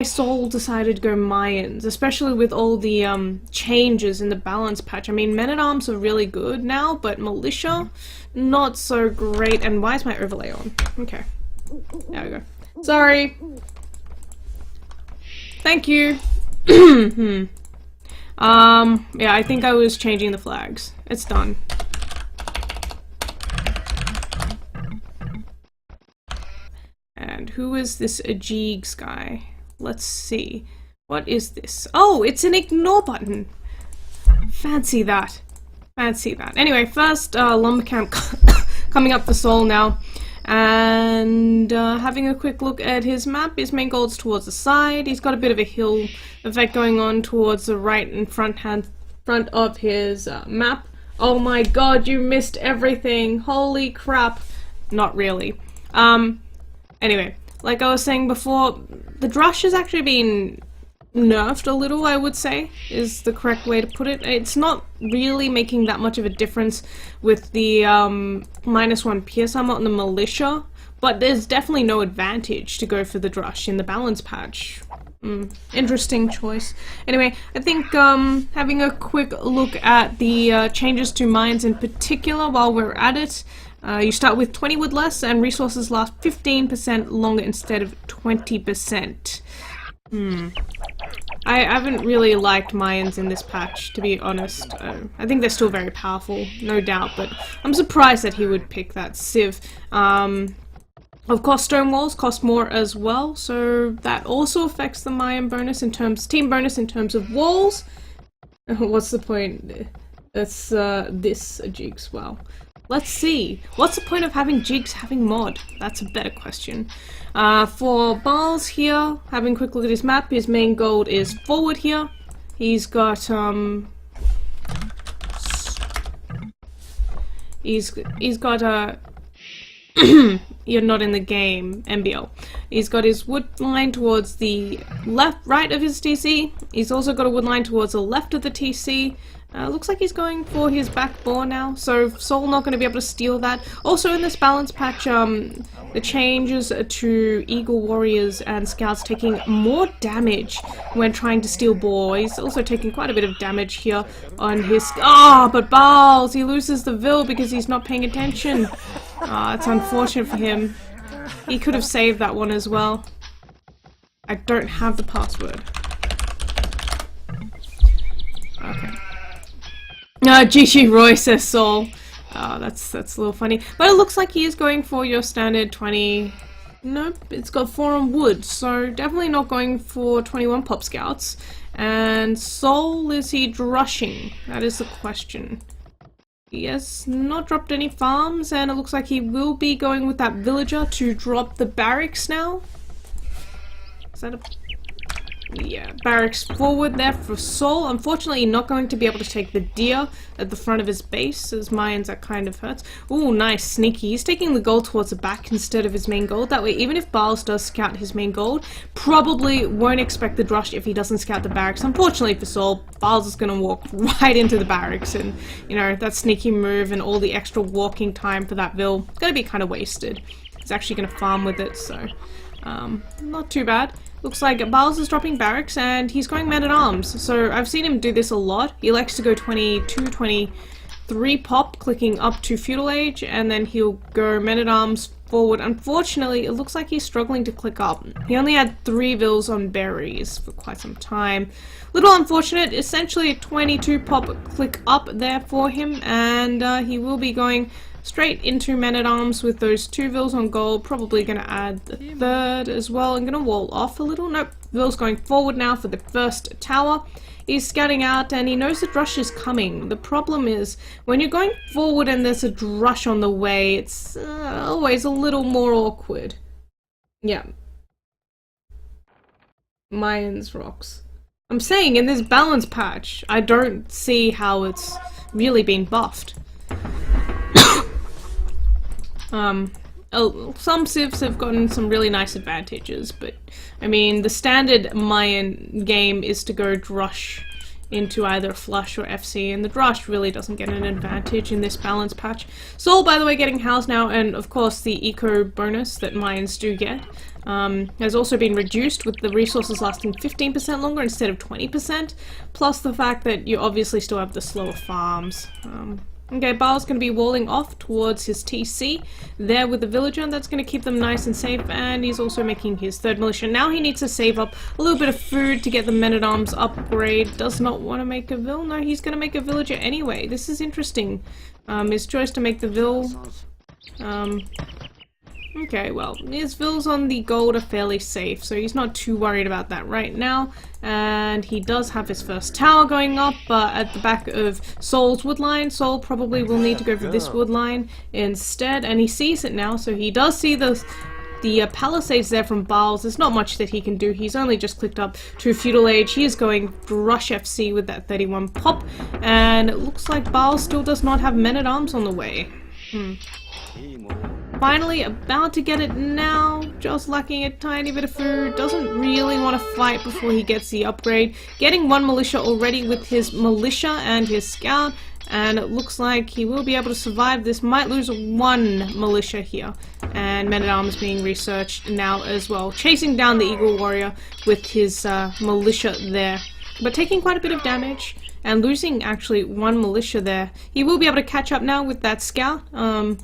Soul decided to go Mayans, especially with all the changes in the balance patch. I mean, Men-at-Arms are really good now, but Militia, not so great. And why is my overlay on? Okay. There we go. Sorry. Thank you. Yeah, I think I was changing the flags. It's done. And who is this Ajeegs guy? Let's see. What is this? Oh, it's an ignore button. Fancy that. Fancy that. Anyway, first lumber camp coming up for Soul now. And having a quick look at his map, his main goal is towards the side. He's got a bit of a hill effect going on towards the right and front of his map. Oh my god, you missed everything. Holy crap. Not really. Anyway, like I was saying before, the Drush has actually been nerfed a little, I would say, is the correct way to put it. It's not really making that much of a difference with the -1 pierce armor on the Militia, but there's definitely no advantage to go for the Drush in the balance patch. Interesting choice. Anyway, I think having a quick look at the changes to mines in particular while we're at it. You start with 20 wood less, and resources last 15% longer instead of 20%. I haven't really liked Mayans in this patch, to be honest. I think they're still very powerful, no doubt, but I'm surprised that he would pick that Civ. Of course, stone walls cost more as well, so that also affects the Mayan bonus in terms, team bonus in terms of walls. What's the point? That's this Jigs. Well, let's see. What's the point of having Jigs having mod? That's a better question. For Barles here, having a quick look at his map, his main goal is forward here. He's got he's got a you're not in the game, MBL. He's got his wood line towards the right of his TC. He's also got a wood line towards the left of the TC. Looks like he's going for his back bore now, so Soul not going to be able to steal that. Also in this balance patch, the changes to Eagle Warriors and Scouts taking more damage when trying to steal bore. He's also taking quite a bit of damage here on his... but Barles, he loses the Vil because he's not paying attention. It's unfortunate for him. He could have saved that one as well. I don't have the password. Okay. GG Roy, says Soul. That's a little funny. But it looks like he is going for your standard 20... Nope, it's got 4 on wood, so definitely not going for 21 pop scouts. And Soul, is he drushing? That is the question. He has not dropped any farms, and it looks like he will be going with that villager to drop the barracks now. Is that a... Yeah, barracks forward there for Soul. Unfortunately, not going to be able to take the deer at the front of his base, as Mayans that kind of hurts. Ooh, nice, sneaky. He's taking the gold towards the back instead of his main gold. That way, even if Barles does scout his main gold, probably won't expect the drush if he doesn't scout the barracks. Unfortunately for Soul, Barles is going to walk right into the barracks, and, you know, that sneaky move and all the extra walking time for that Vil is going to be kind of wasted. He's actually going to farm with it, so not too bad. Looks like Barles is dropping barracks and he's going men-at-arms. So I've seen him do this a lot. He likes to go 22, 23 pop, clicking up to feudal age, and then he'll go men-at-arms forward. Unfortunately, it looks like he's struggling to click up. He only had 3 Vils on berries for quite some time. Little unfortunate, essentially a 22 pop click up there for him, and he will be going straight into men-at-arms with those 2 Vils on gold, probably going to add the 3rd as well. I'm going to wall off a little. Nope, Vil's going forward now for the first tower. He's scouting out and he knows the drush is coming. The problem is, when you're going forward and there's a drush on the way, it's always a little more awkward. Yeah. Mayans rocks. I'm saying, in this balance patch, I don't see how it's really been buffed. Some civs have gotten some really nice advantages, but I mean, the standard Mayan game is to go drush into either flush or FC, and the drush really doesn't get an advantage in this balance patch. Soul, by the way, getting housed now, and of course the eco bonus that Mayans do get. has also been reduced, with the resources lasting 15% longer instead of 20%, plus the fact that you obviously still have the slower farms. Okay, Barles going to be walling off towards his TC there with the villager, and that's going to keep them nice and safe, and he's also making his third militia. Now he needs to save up a little bit of food to get the men-at-arms upgrade. Does not want to make a vill. No, he's going to make a villager anyway. This is interesting. His choice to make the vill. Okay, well, his vills on the gold are fairly safe, so he's not too worried about that right now. And he does have his first tower going up at the back of Sol's wood line. Sol probably will need to go for this wood line instead, and he sees it now, so he does see the palisades there from Barles. There's not much that he can do. He's only just clicked up to Feudal Age. He is going Rush FC with that 31 pop, and it looks like Barles still does not have men-at-arms on the way. Finally about to get it now, just lacking a tiny bit of food, doesn't really want to fight before he gets the upgrade. Getting one militia already with his militia and his scout, and it looks like he will be able to survive this. Might lose one militia here, and men-at-arms being researched now as well. Chasing down the Eagle Warrior with his militia there, but taking quite a bit of damage. And losing actually one militia there. He will be able to catch up now with that scout.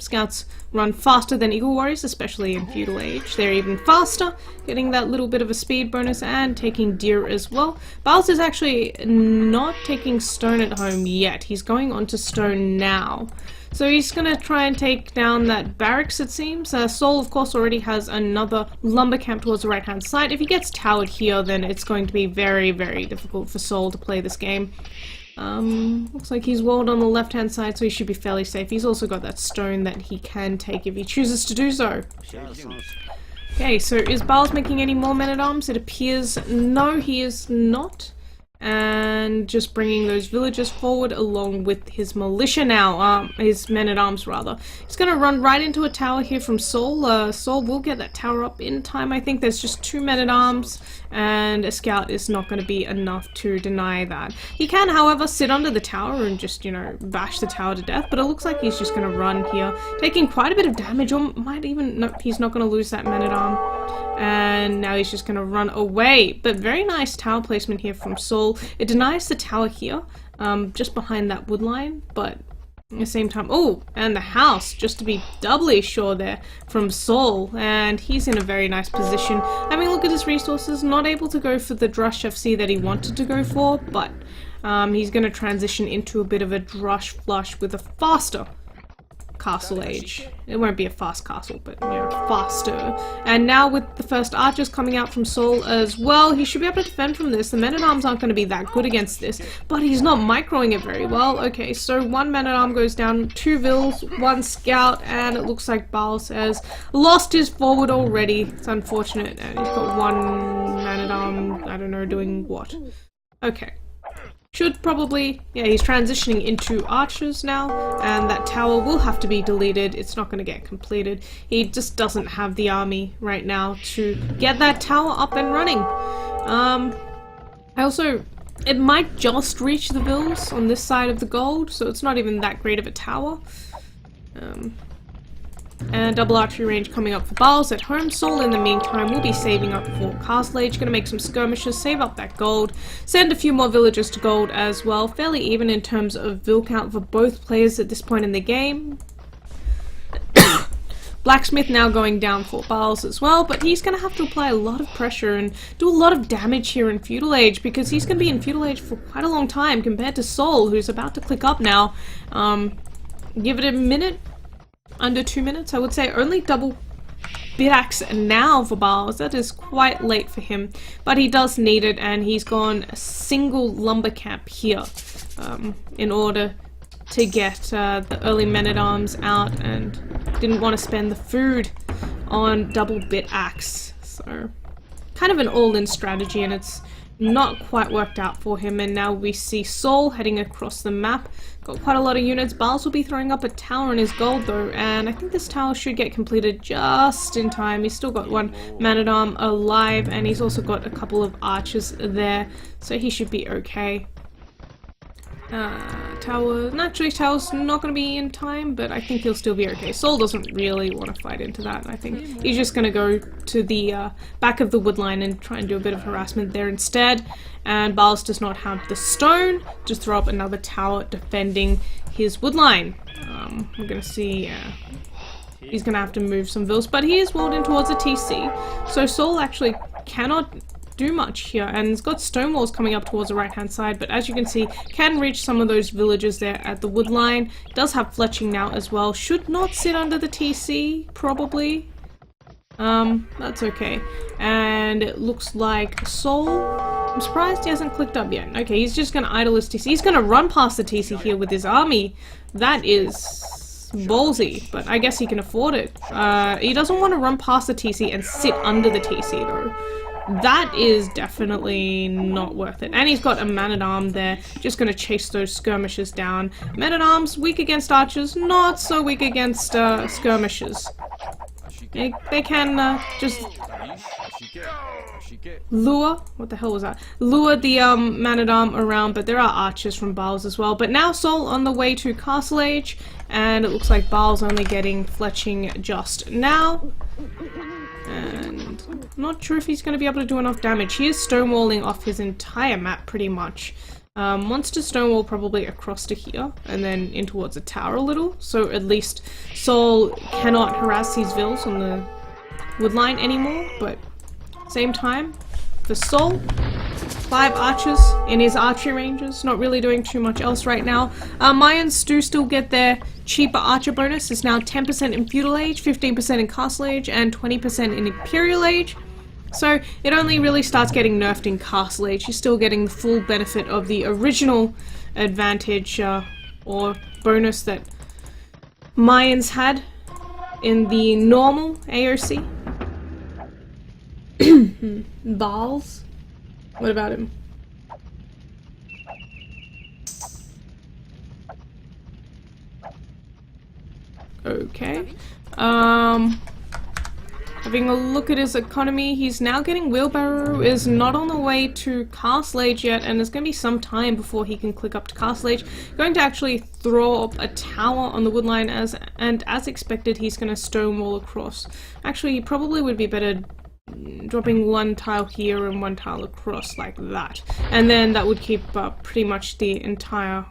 Scouts run faster than Eagle Warriors, especially in Feudal Age. They're even faster, getting that little bit of a speed bonus and taking deer as well. Barles is actually not taking stone at home yet. He's going on to stone now. So he's going to try and take down that barracks, it seems. Sol, of course, already has another lumber camp towards the right-hand side. If he gets towered here, then it's going to be very, very difficult for Sol to play this game. Looks like he's walled on the left-hand side, so he should be fairly safe. He's also got that stone that he can take if he chooses to do so. Okay, so is Barles making any more men-at-arms? It appears no, he is not. And just bringing those villagers forward along with his militia now, his men-at-arms rather. He's going to run right into a tower here from Sol. Sol will get that tower up in time. I think there's just 2 men-at-arms, and a scout is not going to be enough to deny that. He can, however, sit under the tower and just, you know, bash the tower to death, but it looks like he's just going to run here, taking quite a bit of damage, or might even, nope, he's not going to lose that man-at-arm. And now he's just going to run away. But very nice tower placement here from Sol. It denies the tower here, just behind that wood line, but at the same time, oh, and the house, just to be doubly sure there from Sol, and he's in a very nice position. Having a look at his resources, not able to go for the Drush FC that he wanted to go for, but he's going to transition into a bit of a Drush flush with a faster castle age. It won't be a fast castle, but you know, faster. And now with the first archers coming out from Sol as well, he should be able to defend from this. The men-at-arms aren't going to be that good against this, but he's not microing it very well. Okay, so 1 man-at-arm goes down, 2 vills, 1 scout, and it looks like Barles has lost his forward already. It's unfortunate, and he's got 1 man-at-arm, I don't know, doing what. Okay. Should probably, yeah, he's transitioning into archers now, and that tower will have to be deleted. It's not going to get completed. He just doesn't have the army right now to get that tower up and running. It might just reach the vills on this side of the gold, so it's not even that great of a tower. And double archery range coming up for Barles at home. Sol, in the meantime, will be saving up for Castle Age. Going to make some skirmishes, save up that gold, send a few more villagers to gold as well. Fairly even in terms of vill count for both players at this point in the game. Blacksmith now going down for Barles as well, but he's going to have to apply a lot of pressure and do a lot of damage here in Feudal Age, because he's going to be in Feudal Age for quite a long time compared to Sol, who's about to click up now. Give it a minute. Under 2 minutes, I would say. Only double bit axe now for Barles. That is quite late for him, but he does need it, and he's gone a single lumber camp here in order to get the early men-at-arms out, and didn't want to spend the food on double bit axe. So kind of an all-in strategy, and it's not quite worked out for him. And now we see Sol heading across the map. Got quite a lot of units. Barles will be throwing up a tower in his gold though, and I think this tower should get completed just in time. He's still got 1 man-at-arm alive, and he's also got a couple of archers there, so he should be okay. Tower, naturally Tower's not going to be in time, but I think he'll still be okay. Sol doesn't really want to fight into that. I think he's just going to go to the back of the wood line and try and do a bit of harassment there instead. And Barles does not have the stone to throw up another tower defending his wood line. We're going to see, he's going to have to move some vills, but he is walled in towards a TC, so Sol actually cannot do much here, and he's got stone walls coming up towards the right hand side, but as you can see, can reach some of those villagers there at the wood line. Does have fletching now as well. Should not sit under the TC, probably. That's okay. And it looks like Sol, I'm surprised he hasn't clicked up yet. Okay, he's just gonna idle his TC. He's gonna run past the TC here with his army. That is ballsy, but I guess he can afford it. He doesn't want to run past the TC and sit under the TC though. That is definitely not worth it. And he's got a man-at-arm there, just going to chase those skirmishers down. Men-at-arms, weak against archers, not so weak against skirmishers. They can just lure, what the hell was that? Lure the man-at-arm around, but there are archers from Barles as well. But now Sol on the way to Castle Age, and it looks like Barles only getting fletching just now. And I'm not sure if he's going to be able to do enough damage. He is stonewalling off his entire map pretty much. Wants to stonewall probably across to here and then in towards the tower a little, so at least Sol cannot harass these vills on the wood line anymore. But same time for Sol, 5 archers in his archery ranges, not really doing too much else right now. Mayans do still get their cheaper archer bonus. It's now 10% in feudal age, 15% in castle age, and 20% in imperial age. So it only really starts getting nerfed in castle age. You're still getting the full benefit of the original advantage or bonus that Mayans had in the normal AOC. Barles? What about him? Okay. Having a look at his economy, he's now getting wheelbarrow, is not on the way to Castle Age yet, and there's going to be some time before he can click up to Castle Age. Going to actually throw up a tower on the wood line, as expected, he's going to stonewall across. Actually, he probably would be better dropping one tile here and one tile across like that, and then that would keep up pretty much the entire,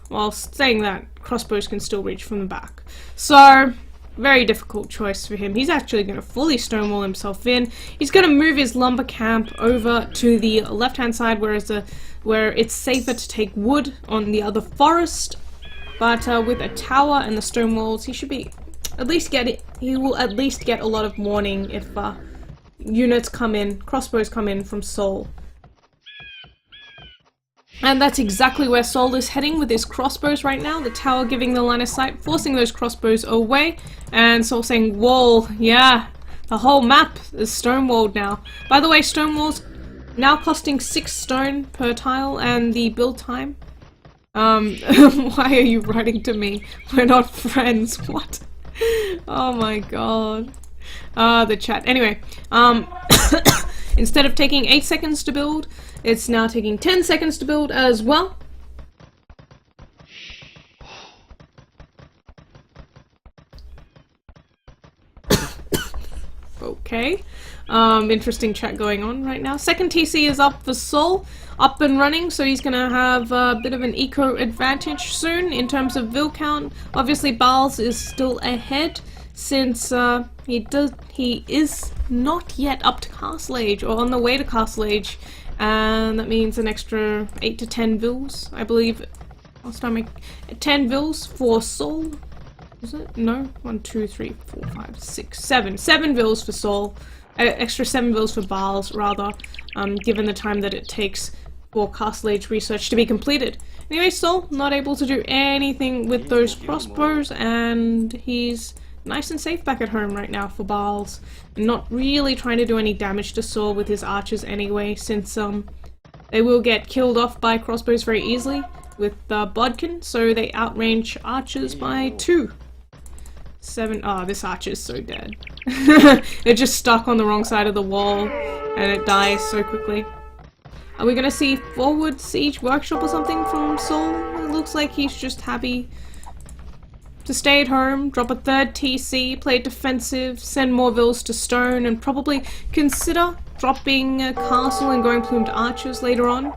while saying that crossbows can still reach from the back. So very difficult choice for him. He's actually going to fully stonewall himself in. He's going to move his lumber camp over to the left hand side where it's safer to take wood on the other forest, but with a tower and the stone walls he should be at least he will at least get a lot of warning if units come in, crossbows come in from Sol. And that's exactly where Sol is heading with his crossbows right now. The tower giving the line of sight, forcing those crossbows away, and Sol saying, wall, yeah, the whole map is stone-walled now. By the way, stone walls now costing 6 stone per tile, and the build time. Why are you writing to me? We're not friends, what? Oh my god. The chat. Anyway, instead of taking 8 seconds to build, it's now taking 10 seconds to build as well. Okay. Interesting chat going on right now. Second TC is up for Sol, up and running, so he's gonna have a bit of an eco advantage soon in terms of vill count. Obviously Barles is still ahead, since he is not yet up to Castle Age, or on the way to Castle Age, and that means an extra 8 to 10 vills, I believe. Last time 10 vills for Sol. Is it? No? 1, 2, 3, 4, 5, 6, 7. 7 vills for Sol. Extra 7 vills for Barles, rather, given the time that it takes for Castle Age research to be completed. Anyway, Sol not able to do anything with those crossbows, and he's nice and safe back at home right now for Barles. Not really trying to do any damage to Sol with his archers anyway, since they will get killed off by crossbows very easily with Bodkin, so they outrange archers by 2. 7. Oh, this archer's so dead. It just stuck on the wrong side of the wall and it dies so quickly. Are we gonna see forward siege workshop or something from Seoul? It looks like he's just happy to stay at home, drop a third TC, play defensive, send more vills to stone, and probably consider dropping a castle and going plumed archers later on.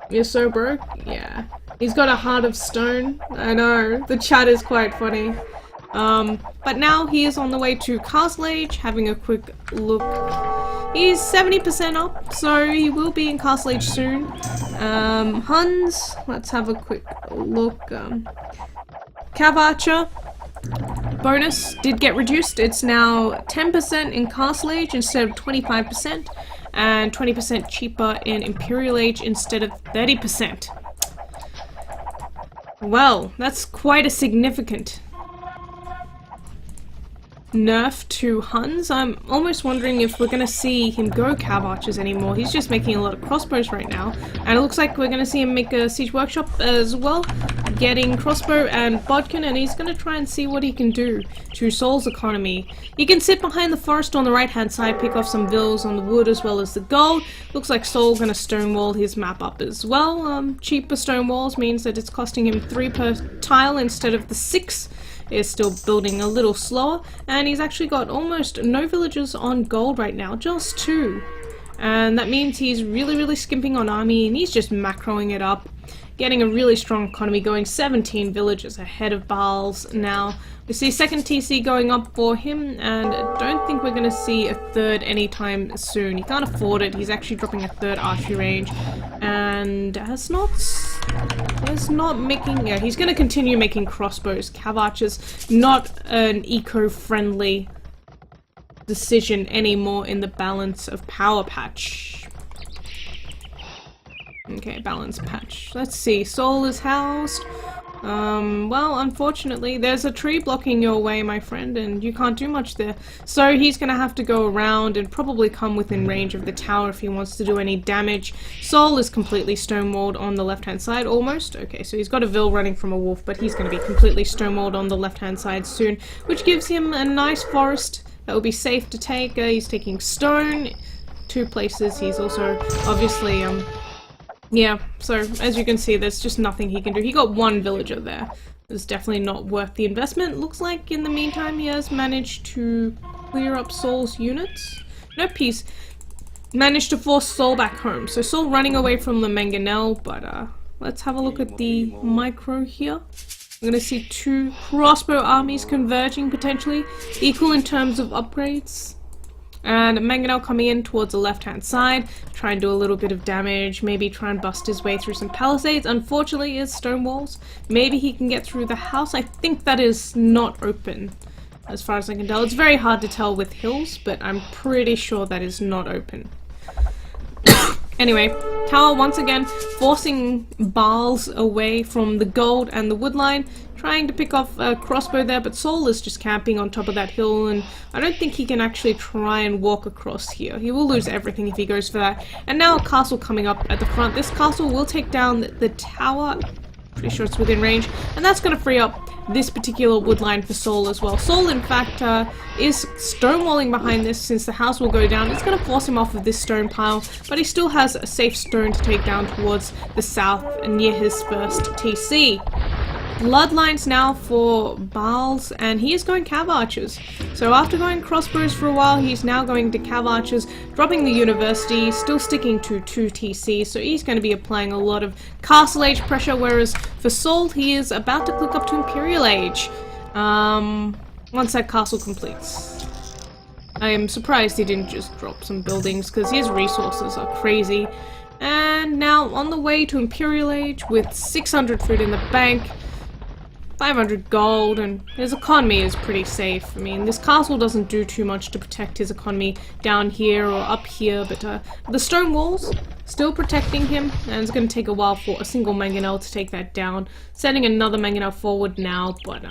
You're so broke? Yeah. He's got a heart of stone. I know. The chat is quite funny. But now he is on the way to Castle Age, having a quick look. He's 70% up, so he will be in Castle Age soon. Huns, let's have a quick look. Cav Archer bonus did get reduced. It's now 10% in Castle Age instead of 25%, and 20% cheaper in Imperial Age instead of 30%. Well, that's quite a significant nerf to Huns. I'm almost wondering if we're going to see him go Cav Archers anymore. He's just making a lot of crossbows right now, and it looks like we're going to see him make a Siege Workshop as well, getting crossbow and bodkin, and he's going to try and see what he can do to Seoul's economy. He can sit behind the forest on the right hand side, pick off some vills on the wood as well as the gold. Looks like Seoul going to stonewall his map up as well. Cheaper stone walls means that it's costing him 3 per tile instead of the 6. Is still building a little slower, and he's actually got almost no villagers on gold right now, just 2. And that means he's really skimping on army, and he's just macroing it up, getting a really strong economy going, 17 villagers ahead of Barles now. We see second TC going up for him, and I don't think we're going to see a third anytime soon. He can't afford it. He's actually dropping a third archery range, and he's not making, yeah, he's going to continue making crossbows. Cav Archers, not an eco-friendly decision anymore in the balance of power patch. Okay, balance patch. Let's see, Seoul is housed. Well, unfortunately, there's a tree blocking your way, my friend, and you can't do much there. So he's gonna have to go around and probably come within range of the tower if he wants to do any damage. Seoul is completely stonewalled on the left-hand side, almost. Okay, so he's got a Vil running from a wolf, but he's gonna be completely stonewalled on the left-hand side soon, which gives him a nice forest that will be safe to take. He's taking stone, 2 places. He's also, obviously, yeah, so as you can see, there's just nothing he can do. He got 1 villager there. It's definitely not worth the investment. Looks like in the meantime he has managed to clear up Seoul's units. Nope, he's managed to force Seoul back home. So Seoul running away from the mangonel, but let's have a look at the micro here. We're going to see 2 crossbow armies converging potentially, equal in terms of upgrades. And Mangonel coming in towards the left-hand side, try and do a little bit of damage, maybe try and bust his way through some palisades. Unfortunately, it's stone walls. Maybe he can get through the house. I think that is not open, as far as I can tell. It's very hard to tell with hills, but I'm pretty sure that is not open. Anyway, tower once again forcing Barles away from the gold and the wood line, trying to pick off a crossbow there, but Seoul is just camping on top of that hill, and I don't think he can actually try and walk across here. He will lose everything if he goes for that. And now a castle coming up at the front. This castle will take down the tower. Pretty sure it's within range, and that's going to free up this particular wood line for Seoul as well. Seoul, in fact, is stonewalling behind this since the house will go down. It's going to force him off of this stone pile, but he still has a safe stone to take down towards the south near his first TC. Bloodlines now for Barles, and he is going Cav Archers. So after going crossbows for a while, he's now going to Cav Archers, dropping the university, still sticking to 2 TC, so he's going to be applying a lot of Castle Age pressure, whereas for Seoul, he is about to click up to Imperial Age, once that castle completes. I am surprised he didn't just drop some buildings, because his resources are crazy. And now on the way to Imperial Age with 600 food in the bank, 500 gold, and his economy is pretty safe. I mean, this castle doesn't do too much to protect his economy down here or up here, but the stone walls still protecting him, and it's going to take a while for a single mangonel to take that down. Sending another mangonel forward now, but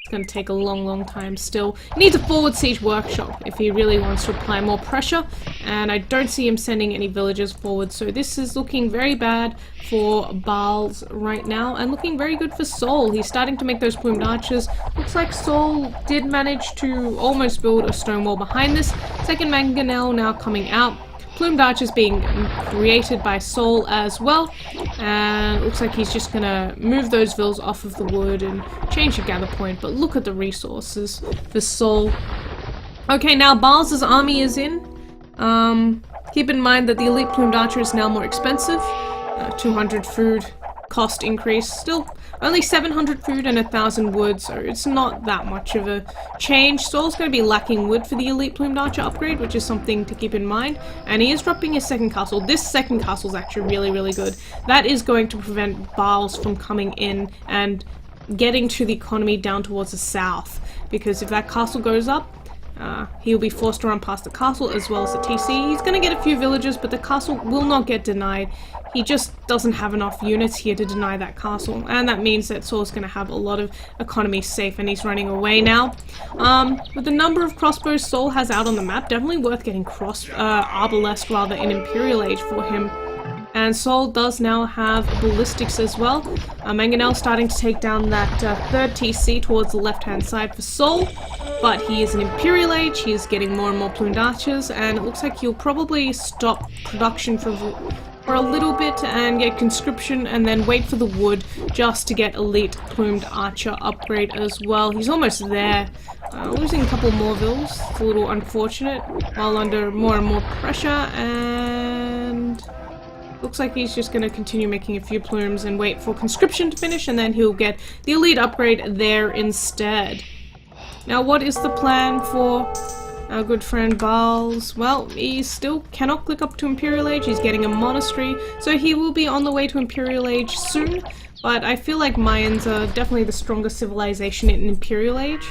It's going to take a long time still. He needs a forward siege workshop if he really wants to apply more pressure, and I don't see him sending any villagers forward, so this is looking very bad for Barles right now, and looking very good for Sol. He's starting to make those plumed archers. Looks like Sol did manage to almost build a stone wall behind this. Second mangonel now coming out. Plumed archers being created by Sol as well, and looks like he's just gonna move those vills off of the wood and change the gather point, but look at the resources for Sol. Okay, now Barles' army is in. Keep in mind that the elite plumed archer is now more expensive. 200 food cost increase, still only 700 food and 1,000 wood, so it's not that much of a change. Sol's going to be lacking wood for the elite plumed archer upgrade, which is something to keep in mind, and he is dropping his second castle. This second castle is actually really good. That is going to prevent Barles from coming in and getting to the economy down towards the south, because if that castle goes up, he'll be forced to run past the castle as well as the TC. He's going to get a few villagers, but the castle will not get denied. He just doesn't have enough units here to deny that castle, and that means that Sol's going to have a lot of economy safe, and he's running away now. With the number of crossbows Sol has out on the map, definitely worth getting Arbalest rather in Imperial Age for him. And Sol does now have ballistics as well. Mangonel starting to take down that third TC towards the left-hand side for Sol, but he is in Imperial Age. He is getting more and more plumed archers, and it looks like he'll probably stop production for a little bit and get conscription, and then wait for the wood just to get elite plumed archer upgrade as well. He's almost there. Losing a couple more vills. It's a little unfortunate while under more and more pressure, and looks like he's just going to continue making a few plumes and wait for conscription to finish, and then he'll get the elite upgrade there instead. Now, what is the plan for our good friend Barles? Well, he still cannot click up to Imperial Age. He's getting a monastery, so he will be on the way to Imperial Age soon, but I feel like Mayans are definitely the strongest civilization in Imperial Age.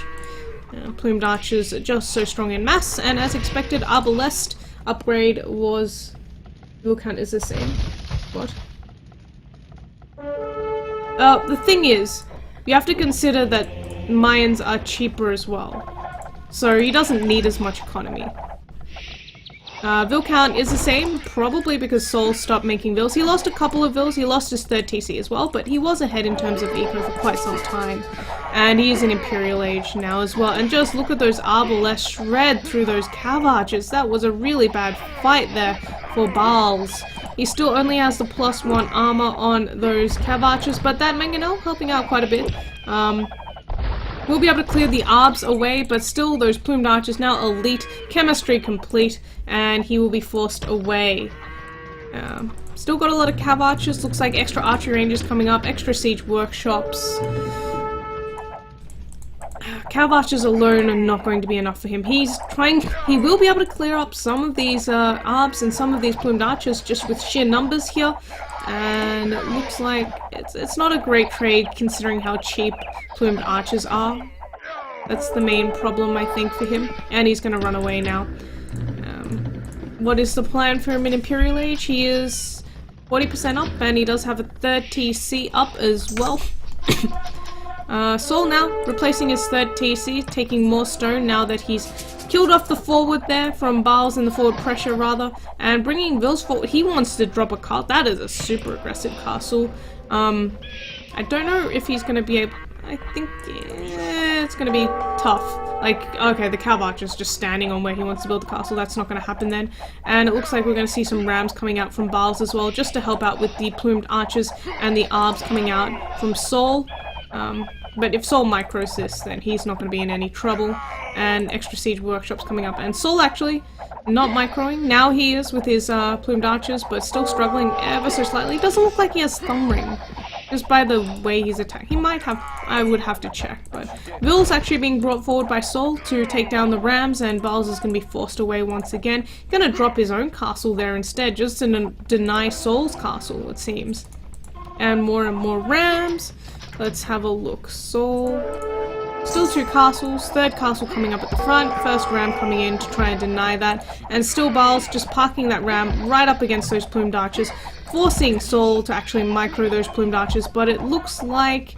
Plumed archers are just so strong in mass, and as expected, Arbalest upgrade was... Will count is the same. What? The thing is, you have to consider that Mayans are cheaper as well, so he doesn't need as much economy. Vill count is the same, probably because Sol stopped making vills. He lost a couple of vills, he lost his third TC as well, but he was ahead in terms of eco for quite some time. And he is in Imperial Age now as well. And just look at those Arbalest shred through those cav archers. That was a really bad fight there for Barles. He still only has the +1 armor on those cav archers, but that mangonel helping out quite a bit. We'll be able to clear the arbs away, but still those plumed archers now elite, chemistry complete, and he will be forced away. Still got a lot of cav archers, looks like extra archery ranges coming up, extra siege workshops. Cav archers alone are not going to be enough for him. He will be able to clear up some of these arbs and some of these plumed archers just with sheer numbers here. And it looks like it's not a great trade considering how cheap plumed archers are. That's the main problem, I think, for him. And he's going to run away now. What is the plan for him in Imperial Age? He is 40% up, and he does have a third TC up as well. Sol now replacing his third TC, taking more stone now that he's killed off the forward there from Barles in the forward pressure rather, and bringing vills forward. He wants to drop a castle. That is a super aggressive castle. I don't know if he's going to be able... I think it's going to be tough. Like, okay, the cav archer's just standing on where he wants to build the castle. That's not going to happen then. And it looks like we're going to see some rams coming out from Barles as well, just to help out with the plumed archers and the arbs coming out from Sol. But if Sol micros this, then he's not going to be in any trouble. And extra siege workshops coming up. And Sol actually not microing. Now he is with his plumed archers, but still struggling ever so slightly. Doesn't look like he has thumb ring. Just by the way he's attacking. He might have, I would have to check, but Vill's actually being brought forward by Sol to take down the rams, and Barles is going to be forced away once again. He's going to drop his own castle there instead, just to deny Sol's castle, it seems. And more rams. Let's have a look. Sol, still 2 castles, third castle coming up at the front, first ram coming in to try and deny that, and still Barles just parking that ram right up against those plumed archers, forcing Saul to actually micro those plumed archers, but it looks like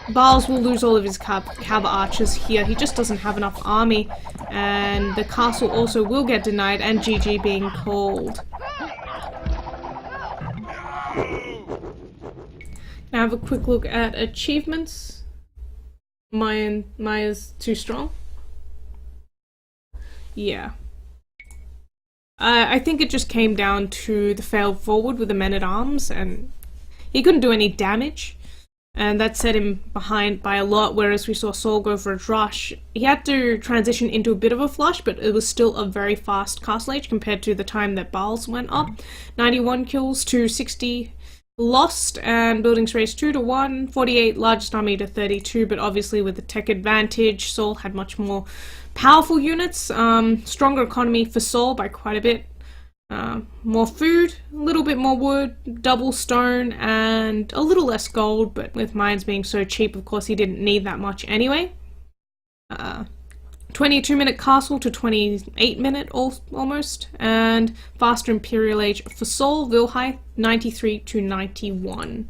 Barles will lose all of his cab archers here. He just doesn't have enough army, and the castle also will get denied, and GG being called. Now have a quick look at achievements. Maya's too strong. Yeah. I think it just came down to the failed forward with the men-at-arms, and he couldn't do any damage, and that set him behind by a lot, whereas we saw Saul go for a rush. He had to transition into a bit of a flush, but it was still a very fast castle age compared to the time that Barles went up. 91 kills to 60 lost, and buildings raised 2 to 1, 48 largest army to 32, but obviously with the tech advantage, Saul had much more powerful units, stronger economy for Saul by quite a bit, more food, a little bit more wood, double stone, and a little less gold, but with mines being so cheap, of course he didn't need that much anyway. 22-minute castle to 28-minute almost, and faster imperial age for Saul, Vilhai 93 to 91.